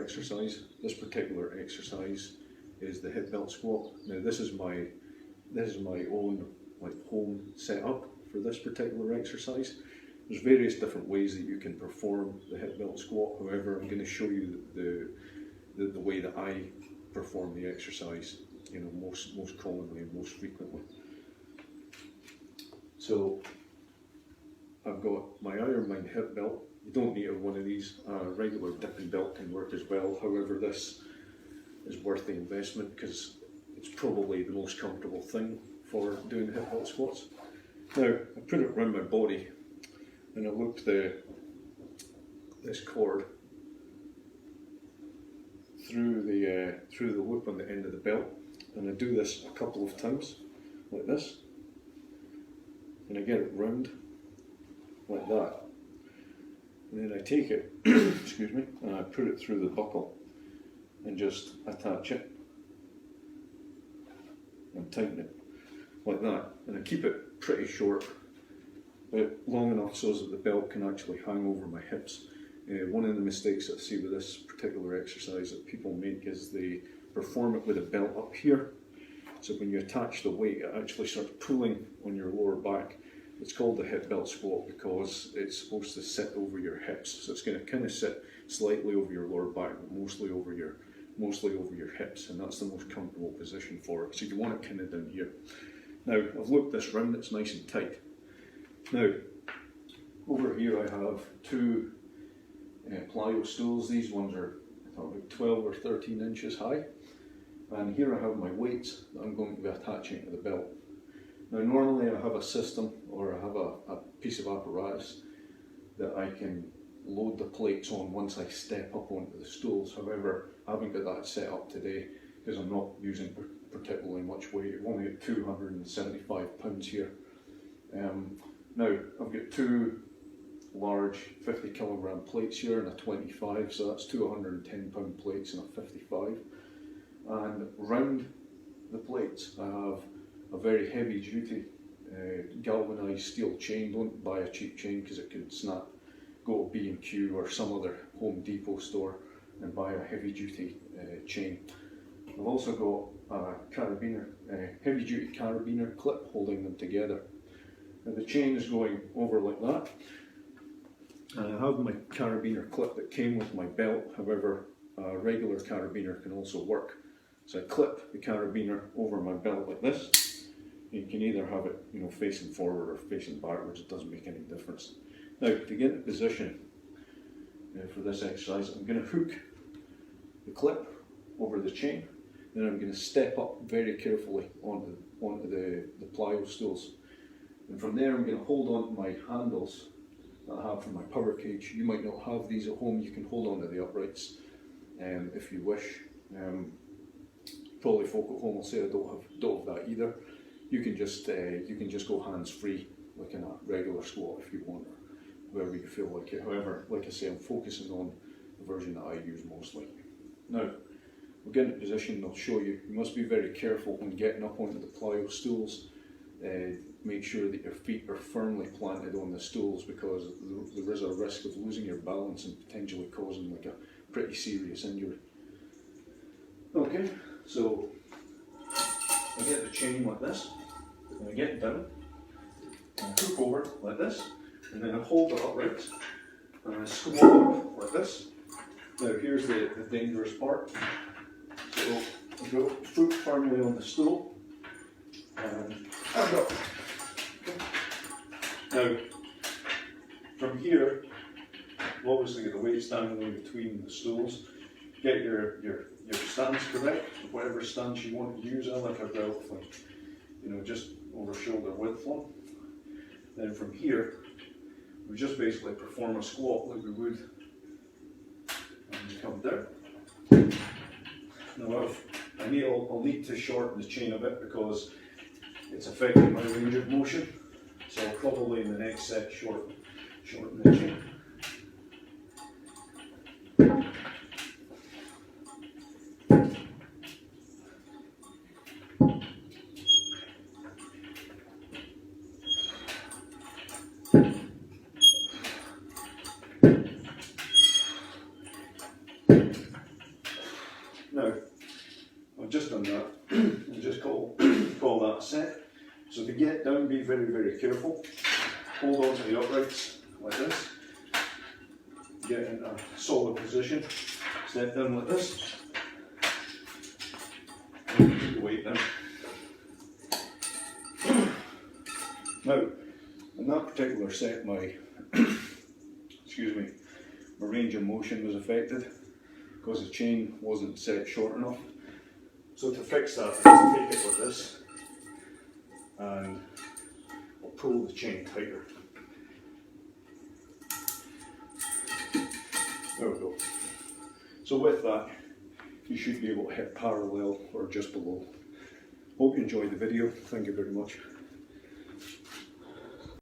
exercise. This particular exercise is the hip belt squat. Now this is my own home setup for this particular exercise. There's various different ways that you can perform the hip belt squat. However, I'm going to show you the way that I perform the exercise, most commonly and most frequently. So I've got my Ironman hip belt. You don't need one of these. A regular dipping belt can work as well. However, this is worth the investment because it's probably the most comfortable thing for doing hip belt squats. Now, I put it around my body and I looped this cord through the loop on the end of the belt, and I do this a couple of times like this, and I get it round like that, and then I take it excuse me, and I put it through the buckle and just attach it and tighten it like that, and I keep it pretty short, but long enough so that the belt can actually hang over my hips. One of the mistakes that I see with this particular exercise that people make is they perform it with a belt up here. So when you attach the weight, it actually starts pulling on your lower back. It's called the hip belt squat because it's supposed to sit over your hips. So it's going to kind of sit slightly over your lower back, but mostly over your hips, and that's the most comfortable position for it. So you want it kind of down here. Now I've looped this round, it's nice and tight. Now over here I have two plyo stools. These ones are about 12 or 13 inches high, and here I have my weights that I'm going to be attaching to the belt. Now normally I have a system, or I have a piece of apparatus that I can load the plates on once I step up onto the stools. However, I haven't got that set up today because I'm not using particularly much weight. I've only got 275 pounds here. Now I've got two large 50 kilogram plates here and a 25, so that's 210 pound plates and a 55. And round the plates I have a very heavy duty galvanized steel chain. Don't buy a cheap chain because it can snap. Go to B&Q or some other Home Depot store and buy a heavy duty chain. I've also got a heavy duty carabiner clip holding them together. Now the chain is going over like that. And I have my carabiner clip that came with my belt. However, a regular carabiner can also work. So I clip the carabiner over my belt like this. You can either have it, facing forward or facing backwards. It doesn't make any difference. Now, to get in position for this exercise, I'm going to hook the clip over the chain. Then I'm going to step up very carefully onto the plyo stools. And from there, I'm going to hold on to my handles that I have from my power cage. You might not have these at home. You can hold on to the uprights if you wish. Probably folk at home will say I don't have that either. You can just go hands free like in a regular squat if you want, or wherever you feel like it. However, like I say, I'm focusing on the version that I use mostly. Now we'll get into position and I'll show you. You must be very careful when getting up onto the plyo stools. Make sure that your feet are firmly planted on the stools because there is a risk of losing your balance and potentially causing like a pretty serious injury. Okay, so I get the chain like this, and I get down, and I hook over like this, and then I hold it upright, and I squat up like this. Now here's the dangerous part. So I go foot firmly on the stool, and I've got. Now, from here, we'll obviously get the weight standing in between the stools. Get your stance correct, whatever stance you want to use. I like a relatively, just over shoulder width one. Then from here, we just basically perform a squat like we would, and come down. Now I'll need to shorten the chain a bit because it's affecting my range of motion. So I'll probably in the next set shorten the chain. very, very careful. Hold on to the uprights like this. Get in a solid position. Step down like this. And put the weight down. Now, in that particular set, my excuse me, my range of motion was affected because the chain wasn't set short enough. So to fix that, I just take it like this and I'll pull the chain tighter. There we go. So with that, you should be able to hit parallel or just below. Hope you enjoyed the video. Thank you very much.